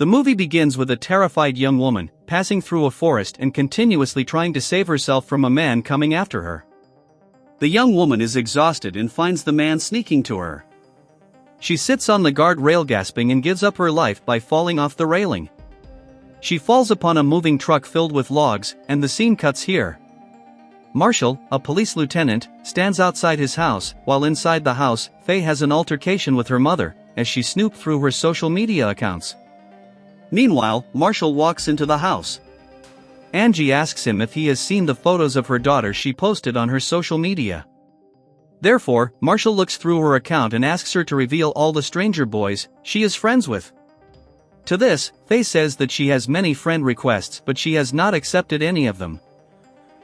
The movie begins with a terrified young woman passing through a forest and continuously trying to save herself from a man coming after her. The young woman is exhausted and finds the man sneaking to her. She sits on the guardrail gasping and gives up her life by falling off the railing. She falls upon a moving truck filled with logs, and the scene cuts here. Marshall, a police lieutenant, stands outside his house, while inside the house, Faye has an altercation with her mother, as she snooped through her social media accounts. Meanwhile, Marshall walks into the house. Angie asks him if he has seen the photos of her daughter she posted on her social media. Therefore, Marshall looks through her account and asks her to reveal all the stranger boys she is friends with. To this, Faye says that she has many friend requests but she has not accepted any of them.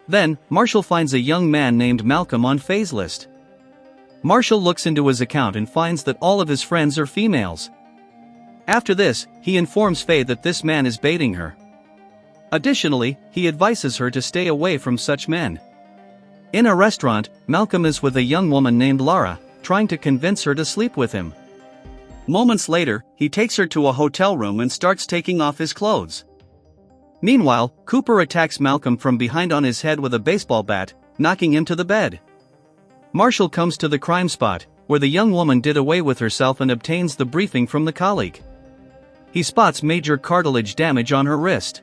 Then, Marshall finds a young man named Malcolm on Faye's list. Marshall looks into his account and finds that all of his friends are females. After this, he informs Faye that this man is baiting her. Additionally, he advises her to stay away from such men. In a restaurant, Malcolm is with a young woman named Lara, trying to convince her to sleep with him. Moments later, he takes her to a hotel room and starts taking off his clothes. Meanwhile, Cooper attacks Malcolm from behind on his head with a baseball bat, knocking him to the bed. Marshall comes to the crime spot, where the young woman did away with herself and obtains the briefing from the colleague. He spots major cartilage damage on her wrist.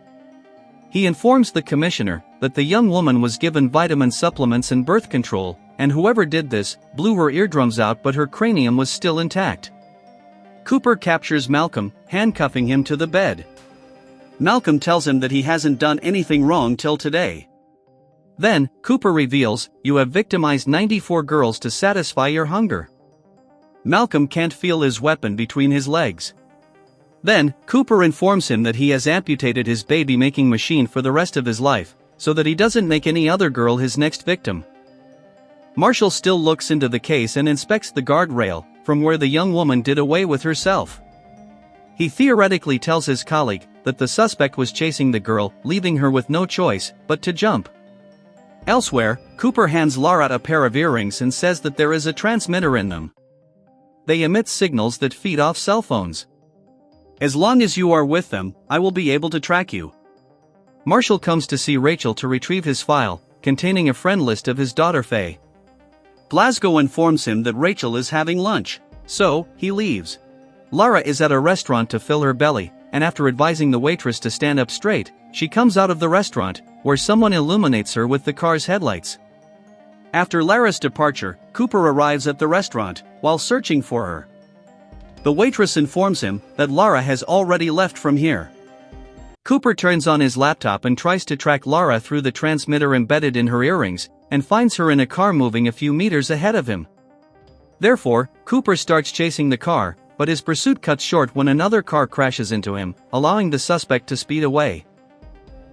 He informs the commissioner that the young woman was given vitamin supplements and birth control, and whoever did this blew her eardrums out but her cranium was still intact. Cooper captures Malcolm, handcuffing him to the bed. Malcolm tells him that he hasn't done anything wrong till today. Then, Cooper reveals, "You have victimized 94 girls to satisfy your hunger." Malcolm can't feel his weapon between his legs. Then, Cooper informs him that he has amputated his baby-making machine for the rest of his life, so that he doesn't make any other girl his next victim. Marshall still looks into the case and inspects the guardrail, from where the young woman did away with herself. He theoretically tells his colleague that the suspect was chasing the girl, leaving her with no choice but to jump. Elsewhere, Cooper hands Lara a pair of earrings and says that there is a transmitter in them. They emit signals that feed off cell phones. "As long as you are with them, I will be able to track you." Marshall comes to see Rachel to retrieve his file, containing a friend list of his daughter Faye. Glasgow informs him that Rachel is having lunch, so he leaves. Lara is at a restaurant to fill her belly, and after advising the waitress to stand up straight, she comes out of the restaurant, where someone illuminates her with the car's headlights. After Lara's departure, Cooper arrives at the restaurant, while searching for her. The waitress informs him that Lara has already left from here. Cooper turns on his laptop and tries to track Lara through the transmitter embedded in her earrings, and finds her in a car moving a few meters ahead of him. Therefore, Cooper starts chasing the car, but his pursuit cuts short when another car crashes into him, allowing the suspect to speed away.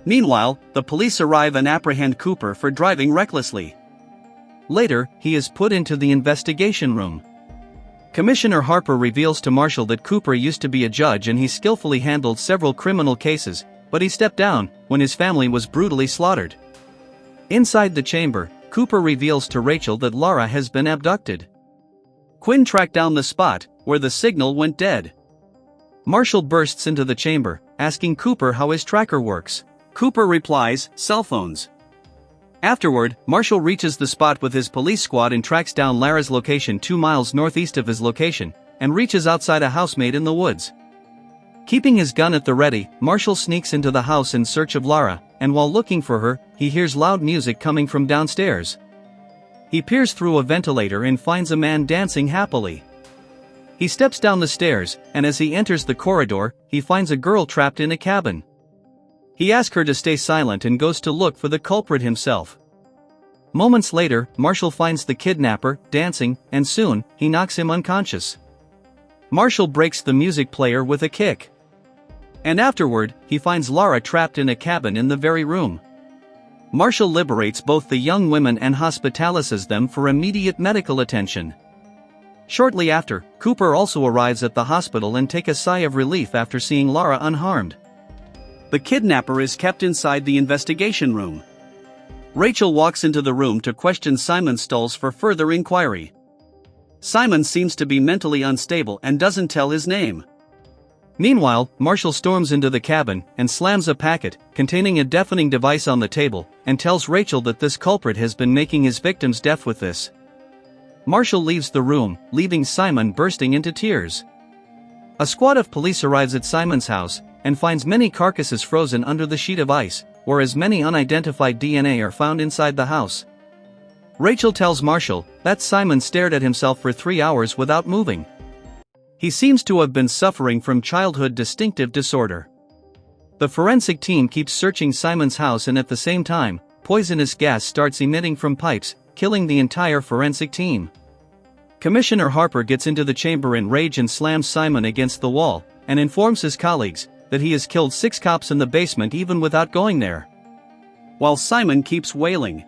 Meanwhile, the police arrive and apprehend Cooper for driving recklessly. Later, he is put into the investigation room. Commissioner Harper reveals to Marshall that Cooper used to be a judge and he skillfully handled several criminal cases, but he stepped down when his family was brutally slaughtered. Inside the chamber, Cooper reveals to Rachel that Lara has been abducted. Quinn tracked down the spot where the signal went dead. Marshall bursts into the chamber, asking Cooper how his tracker works. Cooper replies, "Cell phones." Afterward, Marshall reaches the spot with his police squad and tracks down Lara's location 2 miles northeast of his location, and reaches outside a housemaid in the woods. Keeping his gun at the ready, Marshall sneaks into the house in search of Lara, and while looking for her, he hears loud music coming from downstairs. He peers through a ventilator and finds a man dancing happily. He steps down the stairs, and as he enters the corridor, he finds a girl trapped in a cabin. He asks her to stay silent and goes to look for the culprit himself. Moments later, Marshall finds the kidnapper, dancing, and soon, he knocks him unconscious. Marshall breaks the music player with a kick. And afterward, he finds Lara trapped in a cabin in the very room. Marshall liberates both the young women and hospitalizes them for immediate medical attention. Shortly after, Cooper also arrives at the hospital and takes a sigh of relief after seeing Lara unharmed. The kidnapper is kept inside the investigation room. Rachel walks into the room to question Simon Stolz for further inquiry. Simon seems to be mentally unstable and doesn't tell his name. Meanwhile, Marshall storms into the cabin and slams a packet containing a deafening device on the table and tells Rachel that this culprit has been making his victims deaf with this. Marshall leaves the room, leaving Simon bursting into tears. A squad of police arrives at Simon's house and finds many carcasses frozen under the sheet of ice, whereas many unidentified DNA are found inside the house. Rachel tells Marshall that Simon stared at himself for 3 hours without moving. He seems to have been suffering from childhood distinctive disorder. The forensic team keeps searching Simon's house, and at the same time, poisonous gas starts emitting from pipes, killing the entire forensic team. Commissioner Harper gets into the chamber in rage and slams Simon against the wall, and informs his colleagues that he has killed 6 cops in the basement even without going there. While Simon keeps wailing.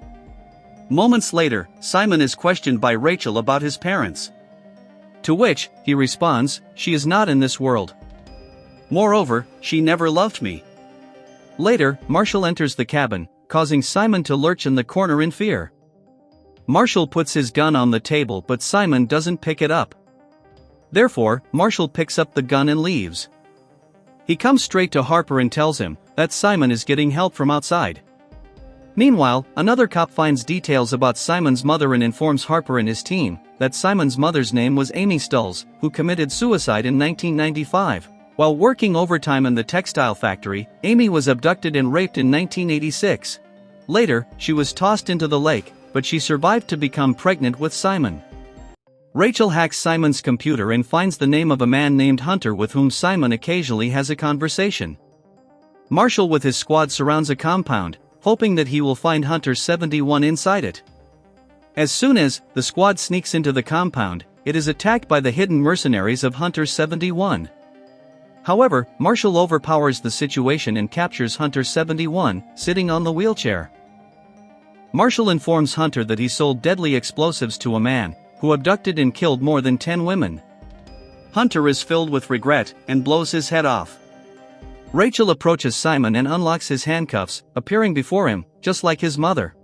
Moments later, Simon is questioned by Rachel about his parents. To which, he responds, "She is not in this world. Moreover, she never loved me." Later, Marshall enters the cabin, causing Simon to lurch in the corner in fear. Marshall puts his gun on the table, but Simon doesn't pick it up. Therefore, Marshall picks up the gun and leaves. He comes straight to Harper and tells him that Simon is getting help from outside. Meanwhile, another cop finds details about Simon's mother and informs Harper and his team that Simon's mother's name was Amy Stulls, who committed suicide in 1995. While working overtime in the textile factory, Amy was abducted and raped in 1986. Later, she was tossed into the lake, but she survived to become pregnant with Simon. Rachel hacks Simon's computer and finds the name of a man named Hunter with whom Simon occasionally has a conversation. Marshall with his squad surrounds a compound, hoping that he will find Hunter 71 inside it. As soon as the squad sneaks into the compound, it is attacked by the hidden mercenaries of Hunter 71. However, Marshall overpowers the situation and captures Hunter 71, sitting on the wheelchair. Marshall informs Hunter that he sold deadly explosives to a man who abducted and killed more than 10 women. Hunter is filled with regret and blows his head off. Rachel approaches Simon and unlocks his handcuffs, appearing before him, just like his mother.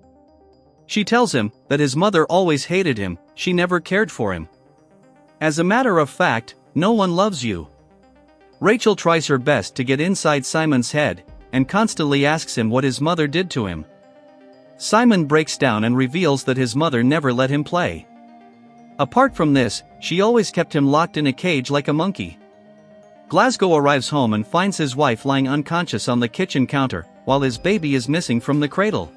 She tells him that his mother always hated him, she never cared for him. As a matter of fact, no one loves you. Rachel tries her best to get inside Simon's head, and constantly asks him what his mother did to him. Simon breaks down and reveals that his mother never let him play. Apart from this, she always kept him locked in a cage like a monkey. Glasgow arrives home and finds his wife lying unconscious on the kitchen counter, while his baby is missing from the cradle.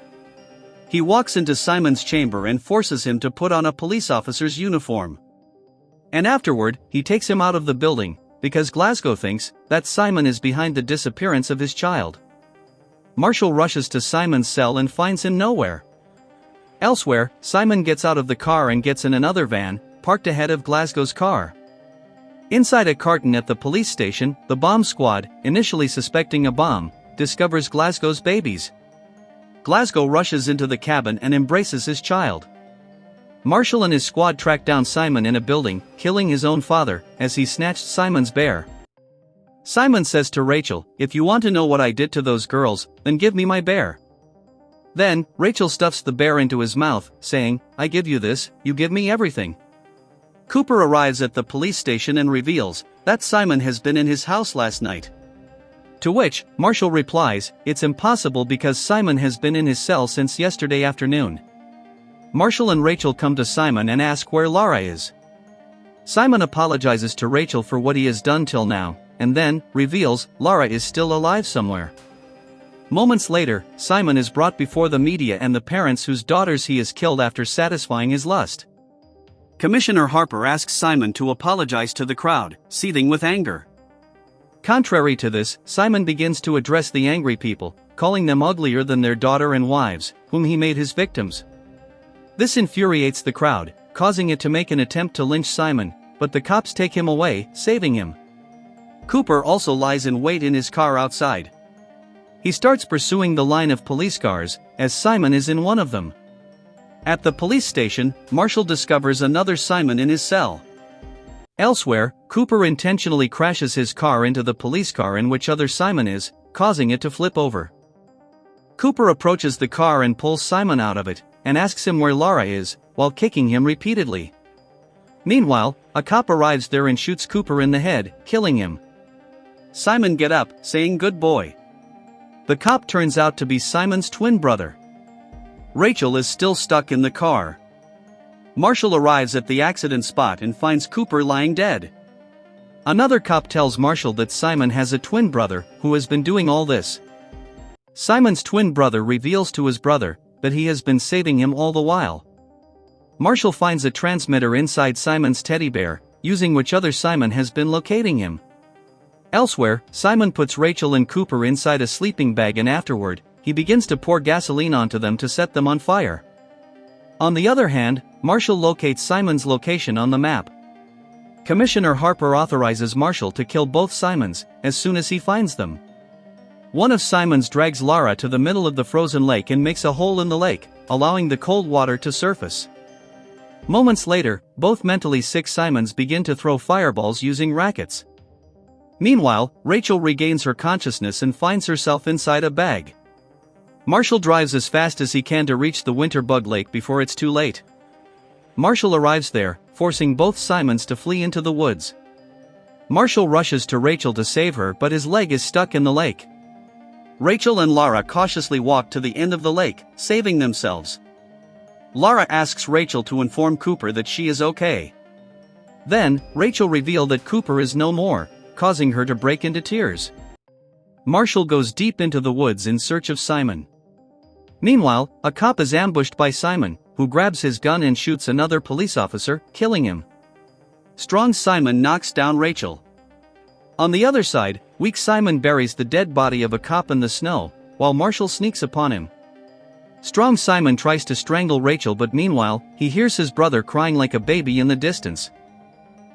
He walks into Simon's chamber and forces him to put on a police officer's uniform. And afterward, he takes him out of the building, because Glasgow thinks that Simon is behind the disappearance of his child. Marshall rushes to Simon's cell and finds him nowhere. Elsewhere, Simon gets out of the car and gets in another van, parked ahead of Glasgow's car. Inside a carton at the police station, the bomb squad, initially suspecting a bomb, discovers Glasgow's babies. Glasgow rushes into the cabin and embraces his child. Marshall and his squad track down Simon in a building, killing his own father, as he snatched Simon's bear. Simon says to Rachel, "If you want to know what I did to those girls, then give me my bear." Then, Rachel stuffs the bear into his mouth, saying, "I give you this, you give me everything." Cooper arrives at the police station and reveals that Simon has been in his house last night. To which, Marshall replies, "It's impossible because Simon has been in his cell since yesterday afternoon." Marshall and Rachel come to Simon and ask where Lara is. Simon apologizes to Rachel for what he has done till now, and then reveals Lara is still alive somewhere. Moments later, Simon is brought before the media and the parents whose daughters he has killed after satisfying his lust. Commissioner Harper asks Simon to apologize to the crowd, seething with anger. Contrary to this, Simon begins to address the angry people, calling them uglier than their daughter and wives, whom he made his victims. This infuriates the crowd, causing it to make an attempt to lynch Simon, but the cops take him away, saving him. Cooper also lies in wait in his car outside. He starts pursuing the line of police cars, as Simon is in one of them. At the police station, Marshall discovers another Simon in his cell. Elsewhere, Cooper intentionally crashes his car into the police car in which other Simon is, causing it to flip over. Cooper approaches the car and pulls Simon out of it, and asks him where Lara is, while kicking him repeatedly. Meanwhile, a cop arrives there and shoots Cooper in the head, killing him. Simon get up, saying good boy. The cop turns out to be Simon's twin brother. Rachel is still stuck in the car. Marshall arrives at the accident spot and finds Cooper lying dead. Another cop tells Marshall that Simon has a twin brother who has been doing all this. Simon's twin brother reveals to his brother that he has been saving him all the while. Marshall finds a transmitter inside Simon's teddy bear, using which other Simon has been locating him. Elsewhere, Simon puts Rachel and Cooper inside a sleeping bag and afterward, he begins to pour gasoline onto them to set them on fire. On the other hand, Marshall locates Simon's location on the map. Commissioner Harper authorizes Marshall to kill both Simons as soon as he finds them. One of Simons drags Lara to the middle of the frozen lake and makes a hole in the lake, allowing the cold water to surface. Moments later, both mentally sick Simons begin to throw fireballs using rackets. Meanwhile, Rachel regains her consciousness and finds herself inside a bag. Marshall drives as fast as he can to reach the winter bug lake before it's too late. Marshall arrives there, forcing both Simons to flee into the woods. Marshall rushes to Rachel to save her, but his leg is stuck in the lake. Rachel and Lara cautiously walk to the end of the lake, saving themselves. Lara asks Rachel to inform Cooper that she is okay. Then, Rachel reveals that Cooper is no more, causing her to break into tears. Marshall goes deep into the woods in search of Simon. Meanwhile, a cop is ambushed by Simon, who grabs his gun and shoots another police officer, killing him. Strong Simon knocks down Rachel. On the other side, weak Simon buries the dead body of a cop in the snow, while Marshall sneaks upon him. Strong Simon tries to strangle Rachel, but meanwhile, he hears his brother crying like a baby in the distance.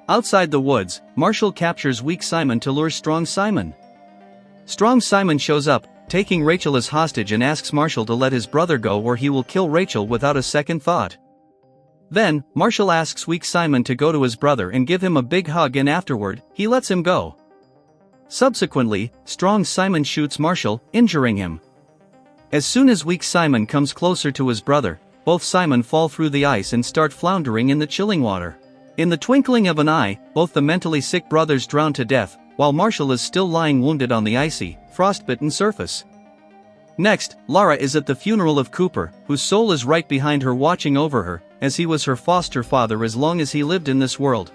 Outside the woods, Marshall captures weak Simon to lure Strong Simon. Strong Simon shows up, taking Rachel as hostage, and asks Marshall to let his brother go or he will kill Rachel without a second thought. Then, Marshall asks weak Simon to go to his brother and give him a big hug, and afterward, he lets him go. Subsequently, Strong Simon shoots Marshall, injuring him. As soon as weak Simon comes closer to his brother, both Simon fall through the ice and start floundering in the chilling water. In the twinkling of an eye, both the mentally sick brothers drown to death, while Marshall is still lying wounded on the icy, frostbitten surface. Next, Lara is at the funeral of Cooper, whose soul is right behind her watching over her, as he was her foster father as long as he lived in this world.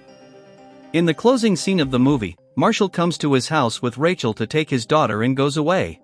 In the closing scene of the movie, Marshall comes to his house with Rachel to take his daughter and goes away.